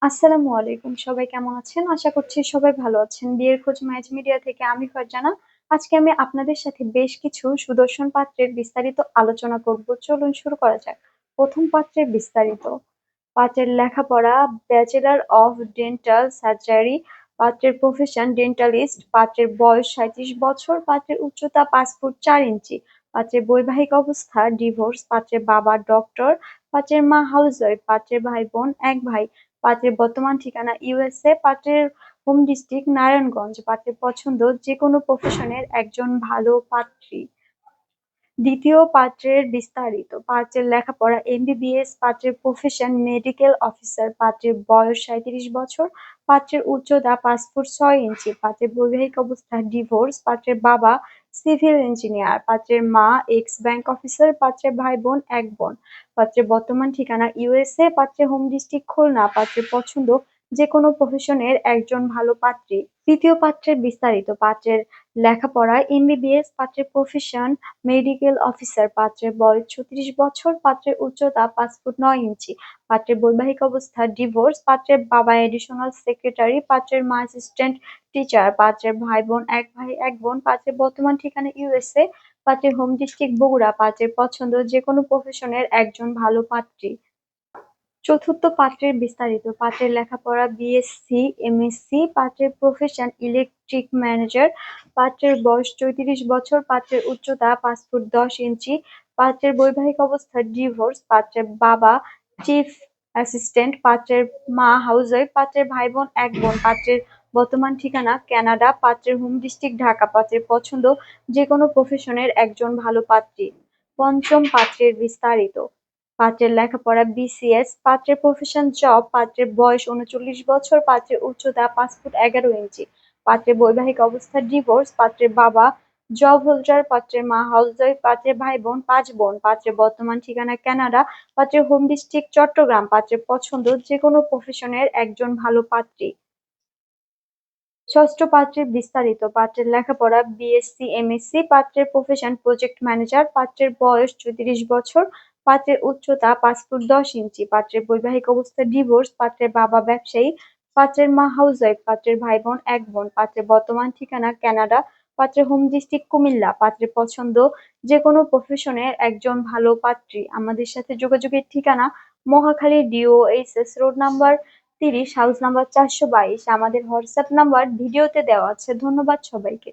আসসালামু আলাইকুম। সবাই কেমন আছেন? আশা করছি সবাই ভালো আছেন। বিয়ের খোঁজ ম্যাচ মিডিয়া থেকে আমি ফারজানা। আজকে আমি আপনাদের সাথে বেশ কিছু সুদর্শন পাত্রের বিস্তারিত আলোচনা করব। চলুন শুরু করা যাক। প্রথম পাত্রের বিস্তারিত। পাত্রের লেখাপড়া ব্যাচেলর অফ ডেন্টাল সার্জারি, পাত্রের প্রফেশন ডেন্টালিস্ট, পাত্রের বয়স ৩৭ বছর, পাত্রের উচ্চতা ৫ ফুট ৪ ইঞ্চি, পাত্রের বৈবাহিক অবস্থা ডিভোর্স, পাত্রের বাবা ডক্টর, পাত্রের মা হাউসওয়াইফ, পাত্রের ভাই বোন এক ভাই, পাত্রের বর্তমান ঠিকানা ইউএসএ, পাত্রের হোম ডিস্ট্রিক্ট নারায়ণগঞ্জ, পাত্রের পছন্দ যেকোনো প্রফেশনের একজন ভালো পাত্রী। দ্বিতীয় পাত্রের বিস্তারিত। পাত্রের লেখাপড়া এমবিবিএস, পাত্রের প্রফেশন মেডিকেল অফিসার, পাত্রের বয়স ৩৭ বছর, পাত্রের উচ্চতা ৫ ফুট ৬ ইঞ্চি, পাত্রের বৈবাহিক অবস্থা ডিভোর্স, পাত্রের বাবা সিভিল ইঞ্জিনিয়ার, পাত্রের মা এক্স ব্যাংক অফিসার, পাত্রের ভাই বোন এক বোন, পাত্রের বর্তমান ঠিকানা ইউএসএ, পাত্রের হোম ডিস্ট্রিক্ট খুলনা, পাত্রের পছন্দ যেকোনো প্রফেশনের একজন ভালো পাত্রী। তৃতীয় পাত্রের বিস্তারিত। পাত্রের লেখাপড়া এমবিবিএস, পাত্রের প্রফেশন মেডিকেল অফিসার, পাত্রের বয়স ৩৬ বছর, পাত্রের উচ্চতা ৫ ফুট ৯ ইঞ্চি, পাত্রের বৈবাহিক অবস্থা ডিভোর্স, পাত্রের বাবা এডিশনাল সেক্রেটারি, পাত্রের মা অ্যাসিস্ট্যান্ট টিচার, পাত্রের ভাই বোন এক ভাই এক বোন, পাত্রের বর্তমান ঠিকানা ইউএসএ, পাত্রের হোম ডিস্ট্রিক্ট বগুড়া, পাত্রের পছন্দ যেকোনো প্রফেশনের একজন ভালো পাত্রী। চতুর্থ পাত্রের বিস্তারিত। পাত্রের লেখাপড়া বিএসসি, এমএসসি, পাত্রের প্রফেশন ইলেকট্রিক ম্যানেজার, পাত্রের বয়স ৩৪ বছর, পাত্রের উচ্চতা ৫ ফুট ১০ ইঞ্চি, পাত্রের বৈবাহিক অবস্থা ডিভোর্স, পাত্রের বাবা চিফ অ্যাসিস্ট্যান্ট, পাত্রের মা হাউসওয়াইফ, পাত্রের ভাই বোন এক বোন, পাত্রের বর্তমান ঠিকানা কানাডা, পাত্রের হোম ডিস্ট্রিক্ট ঢাকা, পাত্রের পছন্দ যেকোনো প্রফেশনের একজন ভালো পাত্রী। পঞ্চম পাত্রের বিস্তারিত। পাত্রের লেখাপড়া বিসিএস, পাত্রের প্রফেশন জব, পাত্রের বয়স ৩৯ বছর, পাত্রের উচ্চতা ৫ ফুট ১১ ইঞ্চি, পাত্রের বৈবাহিক অবস্থা ডিভোর্স, পাত্রের বাবা জব হোল্ডার, পাত্রের মা হাউসওয়াইফ, পাত্রের ভাই বোন ৫ বোন, পাত্রের বর্তমান ঠিকানা কানাডা, পাত্রের হোম ডিস্ট্রিক্ট চট্টগ্রাম, পাত্রের পছন্দ যেকোনো প্রফেশনের একজন ভালো পাত্রী। ষষ্ঠ পাত্রের বিস্তারিত। পাত্রের লেখাপড়া বিএসসি, এমএসসি, পাত্রের প্রফেশন প্রজেক্ট ম্যানেজার, পাত্রের বয়স ৩৪ বছর, পাত্রের উচ্চতা ৫ ফুট ১০ ইঞ্চি, পাত্রের বৈবাহিক অবস্থা ডিভোর্স, পাত্রের বাবা ব্যবসায়ী, পাত্রের মা হাউসওয়াইফ, পাত্রের ভাই বোন এক বোন, পাত্রের বর্তমান ঠিকানা কানাডা, পাত্রের হোম ডিস্ট্রিক্ট কুমিল্লা, পাত্রের পছন্দ যেকোনো প্রফেশনের একজন ভালো পাত্রী। আমাদের সাথে যোগাযোগের ঠিকানা Mohakhali DOHS road number ৩০, house number ৪২২। আমাদের হোয়াটসঅ্যাপ নাম্বার ভিডিওতে দেওয়া আছে। ধন্যবাদ সবাইকে।